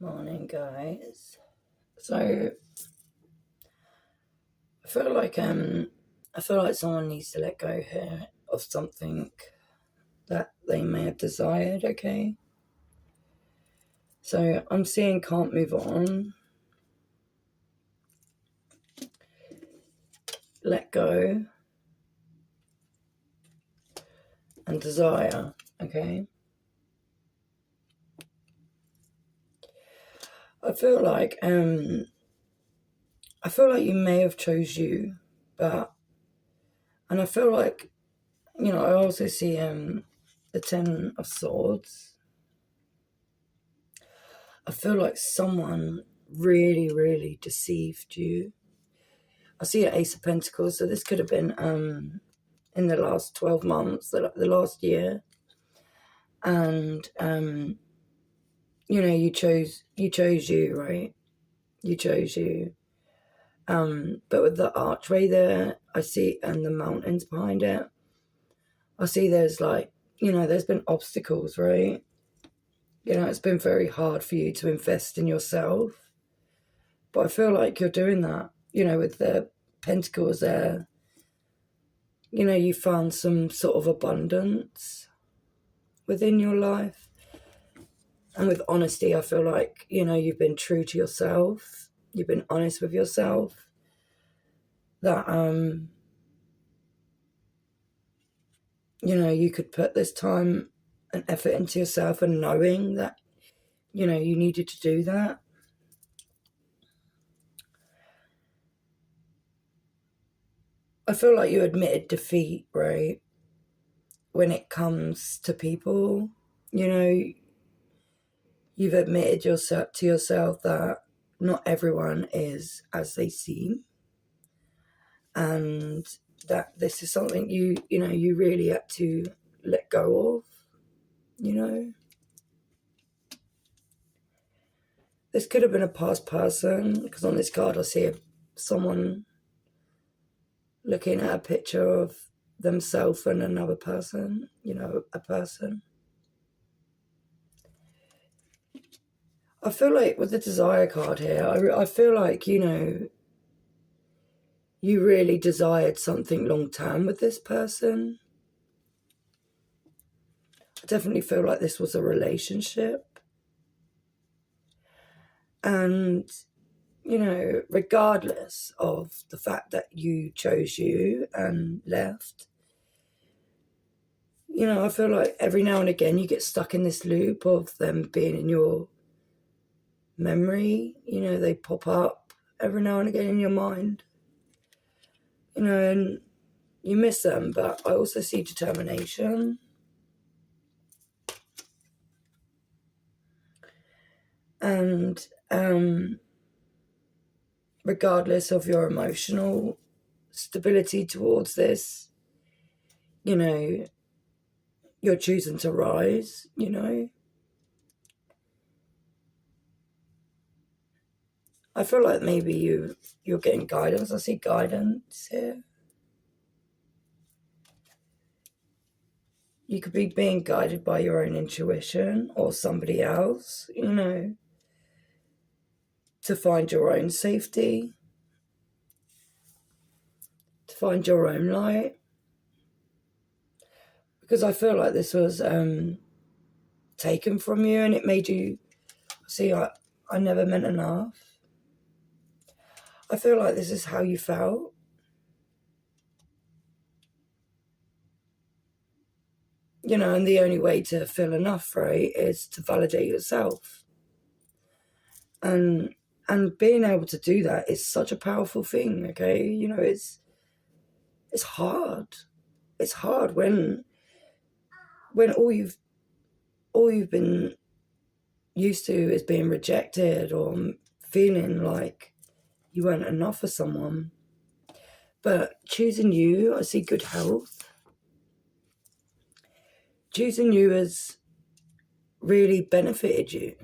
Morning, guys. So I feel like someone needs to let go here of something that they may have desired. Okay. So I'm seeing can't move on, let go, and desire. Okay. I feel like you may have chose you, and I feel like I also see the Ten of Swords. I feel like someone really, really deceived you. I see an Ace of Pentacles, so this could have been in the last 12 months, the last year. And you chose you, right? You chose you. But with the archway there, I see, and the mountains behind it, I see there's there's been obstacles, right? It's been very hard for you to invest in yourself. But I feel like you're doing that, with the pentacles there. You found some sort of abundance within your life. And with honesty, I feel like, you've been true to yourself. You've been honest with yourself. That, you could put this time and effort into yourself, and knowing that, you needed to do that. I feel like you admitted defeat, right? When it comes to people, you've admitted to yourself that not everyone is as they seem, and that this is something you really had to let go of. This could have been a past person, because on this card I see someone looking at a picture of themselves and another person, a person. I feel like with the desire card here, I feel like, you really desired something long term with this person. I definitely feel like this was a relationship. And, regardless of the fact that you chose you and left, I feel like every now and again you get stuck in this loop of them being in your memory. They pop up every now and again in your mind, and you miss them. But I also see determination. And regardless of your emotional stability towards this, you're choosing to rise. I feel like maybe you're getting guidance. I see guidance here. You could be being guided by your own intuition or somebody else, to find your own safety, to find your own light. Because I feel like this was taken from you, and it made you see, I never meant enough. I feel like this is how you felt. And the only way to feel enough, right, is to validate yourself. And being able to do that is such a powerful thing, okay? It's hard. It's hard when all you've been used to is being rejected or feeling like you weren't enough for someone. But choosing you, I see good health. Choosing you has really benefited you.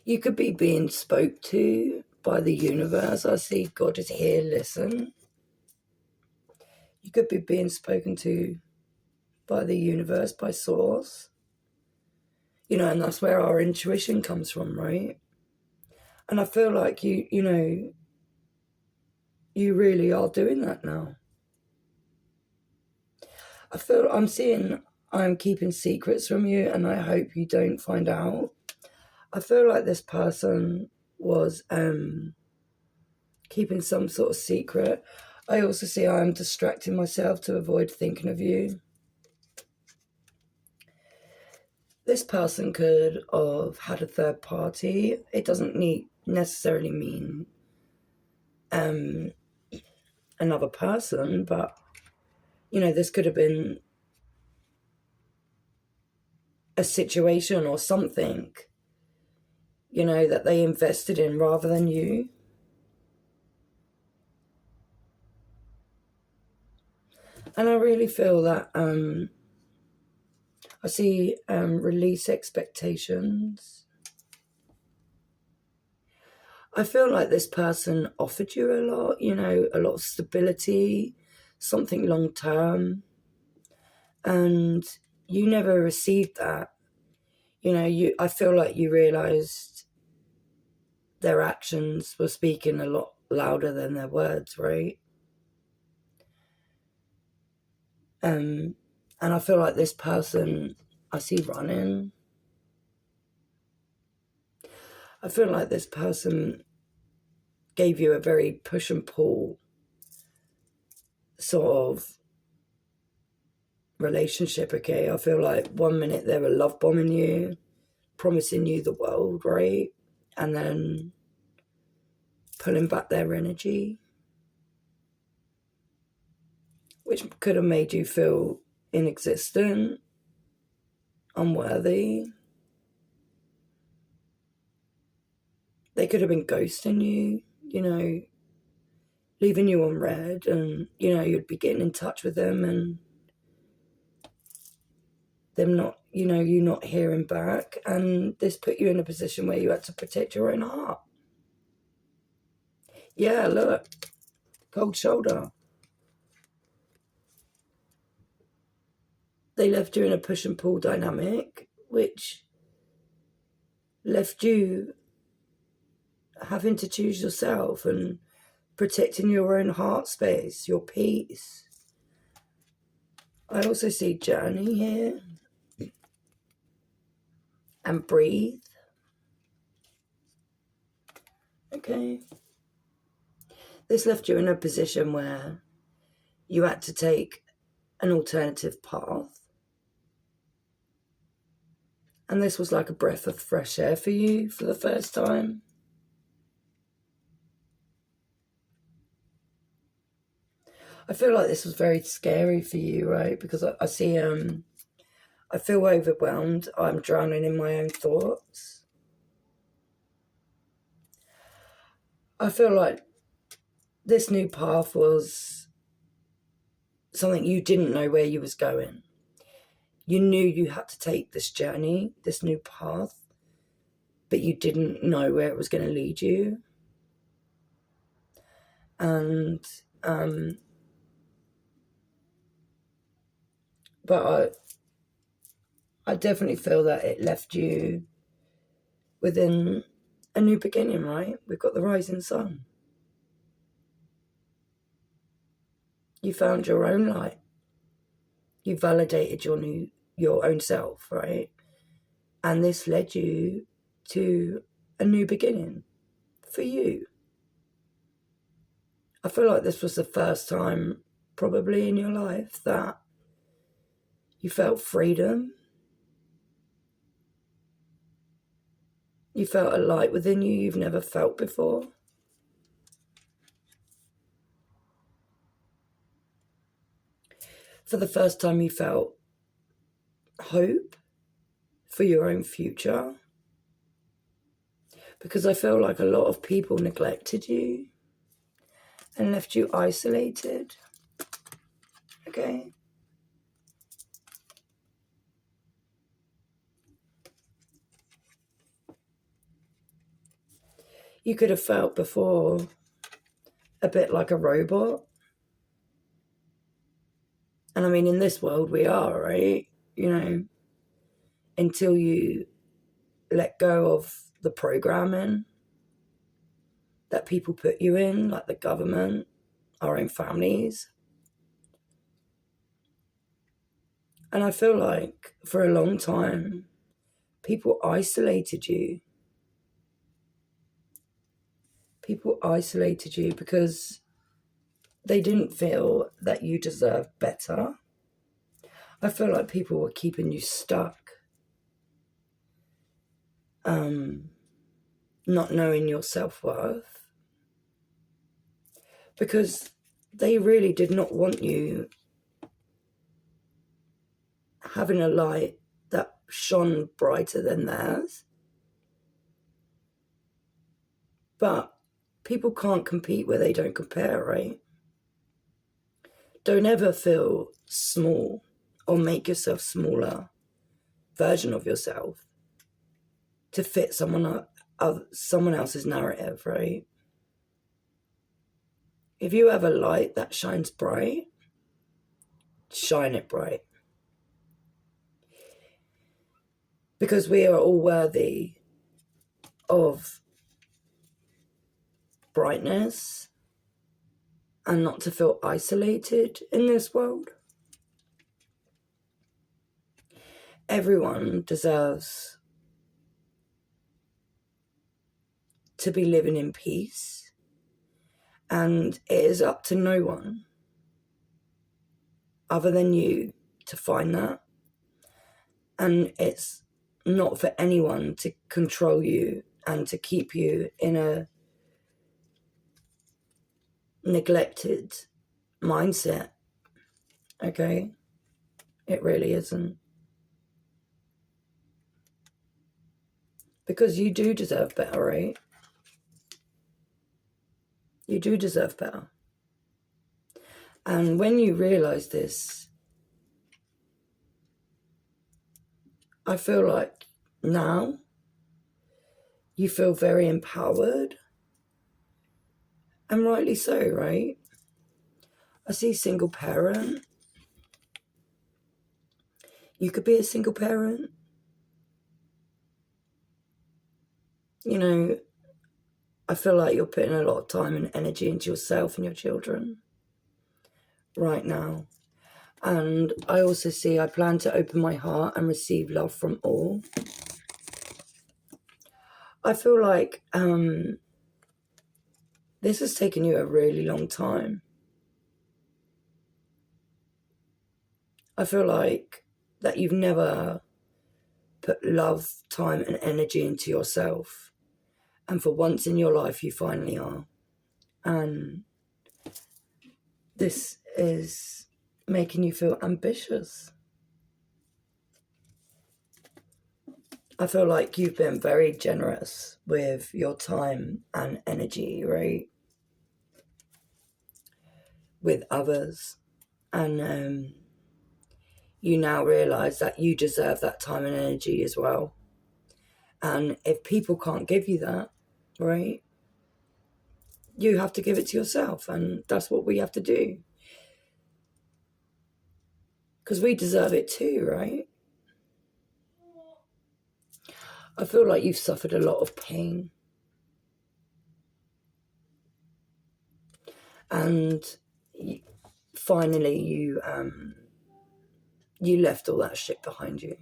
You could be being spoke to by the universe. I see God is here, listen. You could be being spoken to by the universe, by source. and that's where our intuition comes from, right? And I feel like you really are doing that now. I'm seeing I'm keeping secrets from you, and I hope you don't find out. I feel like this person was keeping some sort of secret. I also see I'm distracting myself to avoid thinking of you. This person could have had a third party. It doesn't necessarily mean another person, but this could have been a situation or something, that they invested in rather than you. And I really feel that I see release expectations. I feel like this person offered you a lot, a lot of stability, something long term, and you never received that. I feel like you realised their actions were speaking a lot louder than their words, right? And I feel like this person I see running. I feel like this person gave you a very push and pull sort of relationship, okay? I feel like 1 minute they were love bombing you, promising you the world, right? And then pulling back their energy, which could have made you feel inexistent, unworthy. They could have been ghosting you, leaving you on red, and, you'd be getting in touch with them and them not, you not hearing back. And this put you in a position where you had to protect your own heart. Yeah, look, cold shoulder. They left you in a push and pull dynamic, which left you having to choose yourself and protecting your own heart space, your peace. I also see journey here and breathe. Okay. This left you in a position where you had to take an alternative path. And this was like a breath of fresh air for you for the first time. I feel like this was very scary for you, right? Because I see, I feel overwhelmed. I'm drowning in my own thoughts. I feel like this new path was something you didn't know where you was going. You knew you had to take this journey, this new path, but you didn't know where it was going to lead you. And but I definitely feel that it left you within a new beginning, right? We've got the rising sun. You found your own light. You validated your own self, right? And this led you to a new beginning for you. I feel like this was the first time probably in your life that you felt freedom. You felt a light within you you've never felt before. For the first time you felt hope for your own future. Because I feel like a lot of people neglected you and left you isolated. Okay? You could have felt before a bit like a robot. And I mean, in this world we are, right? Until you let go of the programming that people put you in, like the government, our own families. And I feel like for a long time, people isolated you. People isolated you because they didn't feel that you deserved better. I feel like people were keeping you stuck. Not knowing your self-worth. Because they really did not want you having a light that shone brighter than theirs. But people can't compete where they don't compare, right? Don't ever feel small or make yourself smaller version of yourself to fit someone else's narrative, right? If you have a light that shines bright, shine it bright. Because we are all worthy of brightness and not to feel isolated in this world. Everyone deserves to be living in peace, and it is up to no one other than you to find that. And it's not for anyone to control you and to keep you in a neglected mindset. Okay? It really isn't. Because you do deserve better, right? You do deserve better. And when you realise this, I feel like now you feel very empowered. And rightly so, right? I see single parent. You could be a single parent. You know, I feel like you're putting a lot of time and energy into yourself and your children right now. And I also see I plan to open my heart and receive love from all. I feel like this has taken you a really long time. I feel like that you've never put love, time and energy into yourself. And for once in your life, you finally are. And this is making you feel ambitious. I feel like you've been very generous with your time and energy, right? With others. And you now realise that you deserve that time and energy as well. And if people can't give you that, right, you have to give it to yourself. And that's what we have to do. Because we deserve it too, right? I feel like you've suffered a lot of pain. And finally you left all that shit behind you.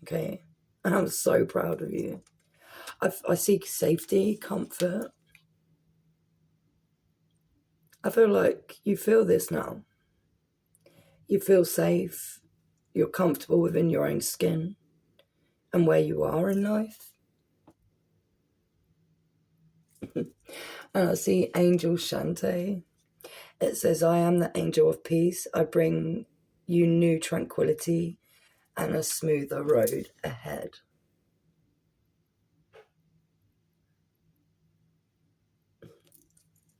Okay? And I'm so proud of you. I seek safety, comfort. I feel like you feel this now. You feel safe. You're comfortable within your own skin and where you are in life. And I see Angel Shante. It says, I am the angel of peace. I bring you new tranquility and a smoother road ahead.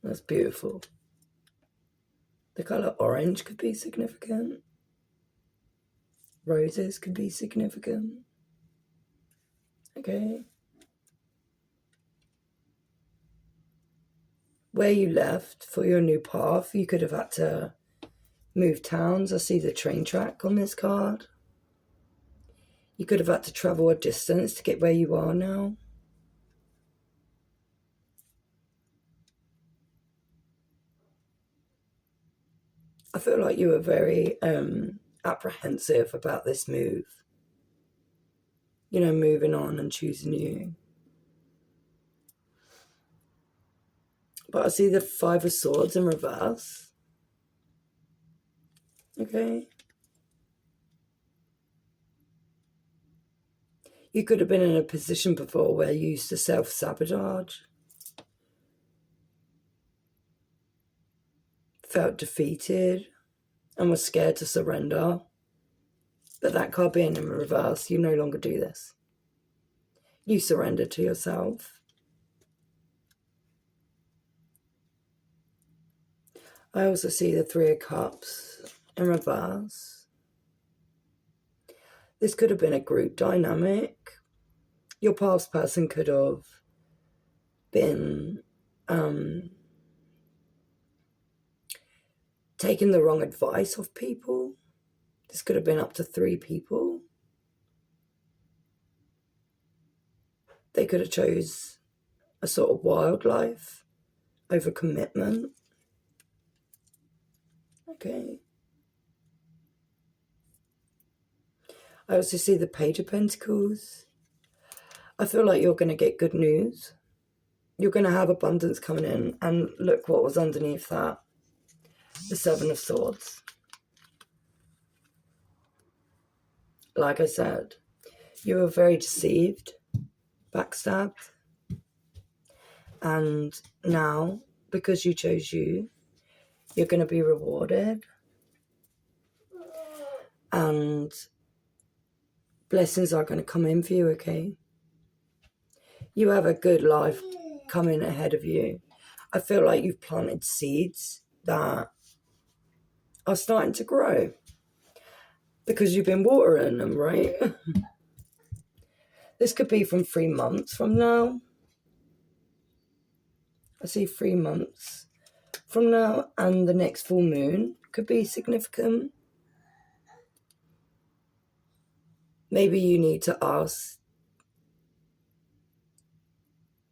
That's beautiful. The colour orange could be significant. Roses could be significant. Okay. Where you left for your new path, you could have had to move towns. I see the train track on this card. You could have had to travel a distance to get where you are now. I feel like you were very apprehensive about this move. You know, moving on and choosing you. But I see the Five of Swords in reverse. Okay. You could have been in a position before where you used to self-sabotage. Felt defeated and was scared to surrender. But that card being in reverse, you no longer do this. You surrender to yourself. I also see the Three of Cups in reverse. This could have been a group dynamic. Your past person could have been taking the wrong advice of people. This could have been up to 3 people. They could have chose a sort of wildlife over commitment. Okay. I also see the Page of Pentacles. I feel like you're going to get good news. You're going to have abundance coming in. And look what was underneath that. The Seven of Swords. Like I said, you were very deceived, backstabbed. And now, because you chose you, you're going to be rewarded. And blessings are going to come in for you, okay? You have a good life coming ahead of you. I feel like you've planted seeds that are starting to grow because you've been watering them, right? This could be from 3 months from now. I see 3 months from now, and the next full moon could be significant. Maybe you need to ask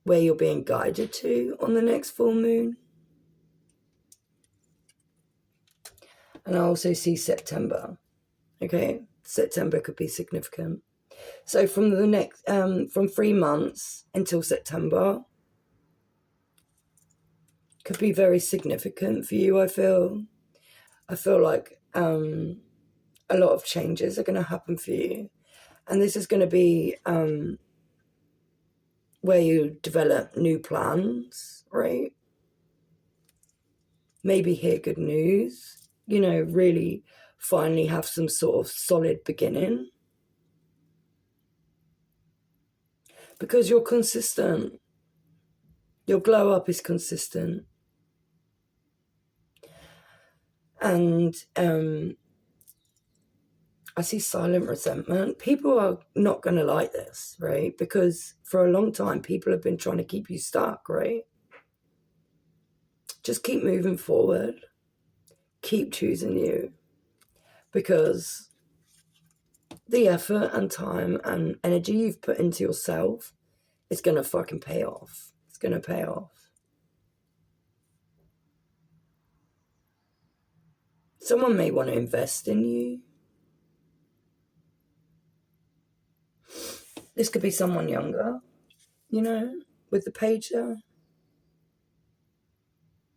where you're being guided to on the next full moon. And I also see September. Okay, September could be significant. So from the next, from 3 months until September, could be very significant for you. I feel like a lot of changes are going to happen for you, and this is going to be where you develop new plans, right? Maybe hear good news. You know, really finally have some sort of solid beginning. Because you're consistent. Your glow up is consistent. And I see silent resentment. People are not going to like this, right? Because for a long time, people have been trying to keep you stuck, right? Just keep moving forward. Keep choosing you. Because the effort and time and energy you've put into yourself is going to fucking pay off. It's going to pay off. Someone may want to invest in you. This could be someone younger, you know, with the page there.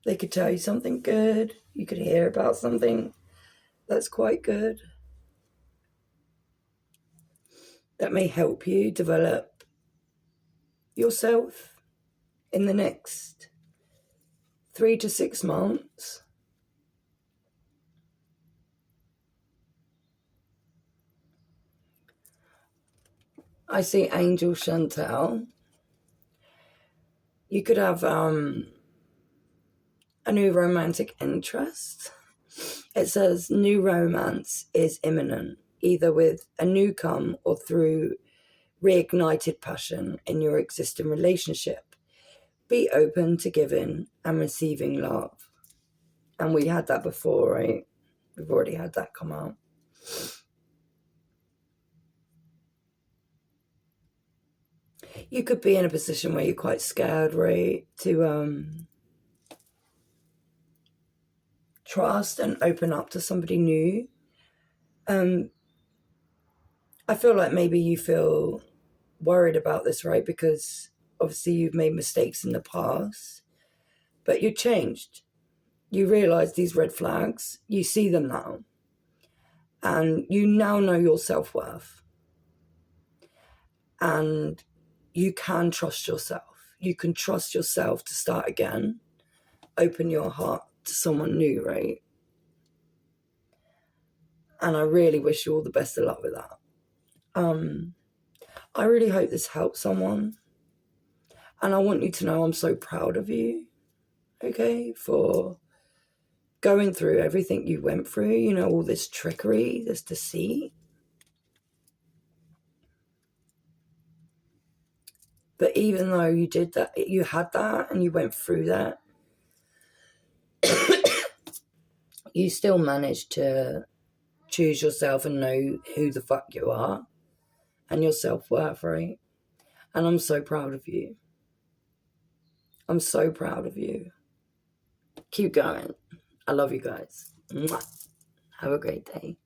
They could tell you something good. You could hear about something that's quite good. That may help you develop yourself in the next 3 to 6 months. I see Angel Chantel. You could have a new romantic interest. It says new romance is imminent, either with a new come or through reignited passion in your existing relationship. Be open to giving and receiving love. And we had that before, right? We've already had that come out. you could be in a position where you're quite scared, right, to trust and open up to somebody new. I feel like maybe you feel worried about this, right, because obviously you've made mistakes in the past, but you changed. You realize these red flags, you see them now, and you now know your self-worth, and you can trust yourself. You can trust yourself to start again, open your heart to someone new, right? And I really wish you all the best of luck with that. I really hope this helps someone, and I want you to know I'm so proud of you, okay, for going through everything you went through, you know, all this trickery, this deceit. But even though you did that, you had that and you went through that, you still managed to choose yourself and know who the fuck you are and your self-worth, right? And I'm so proud of you. I'm so proud of you. Keep going. I love you guys. Mwah. Have a great day.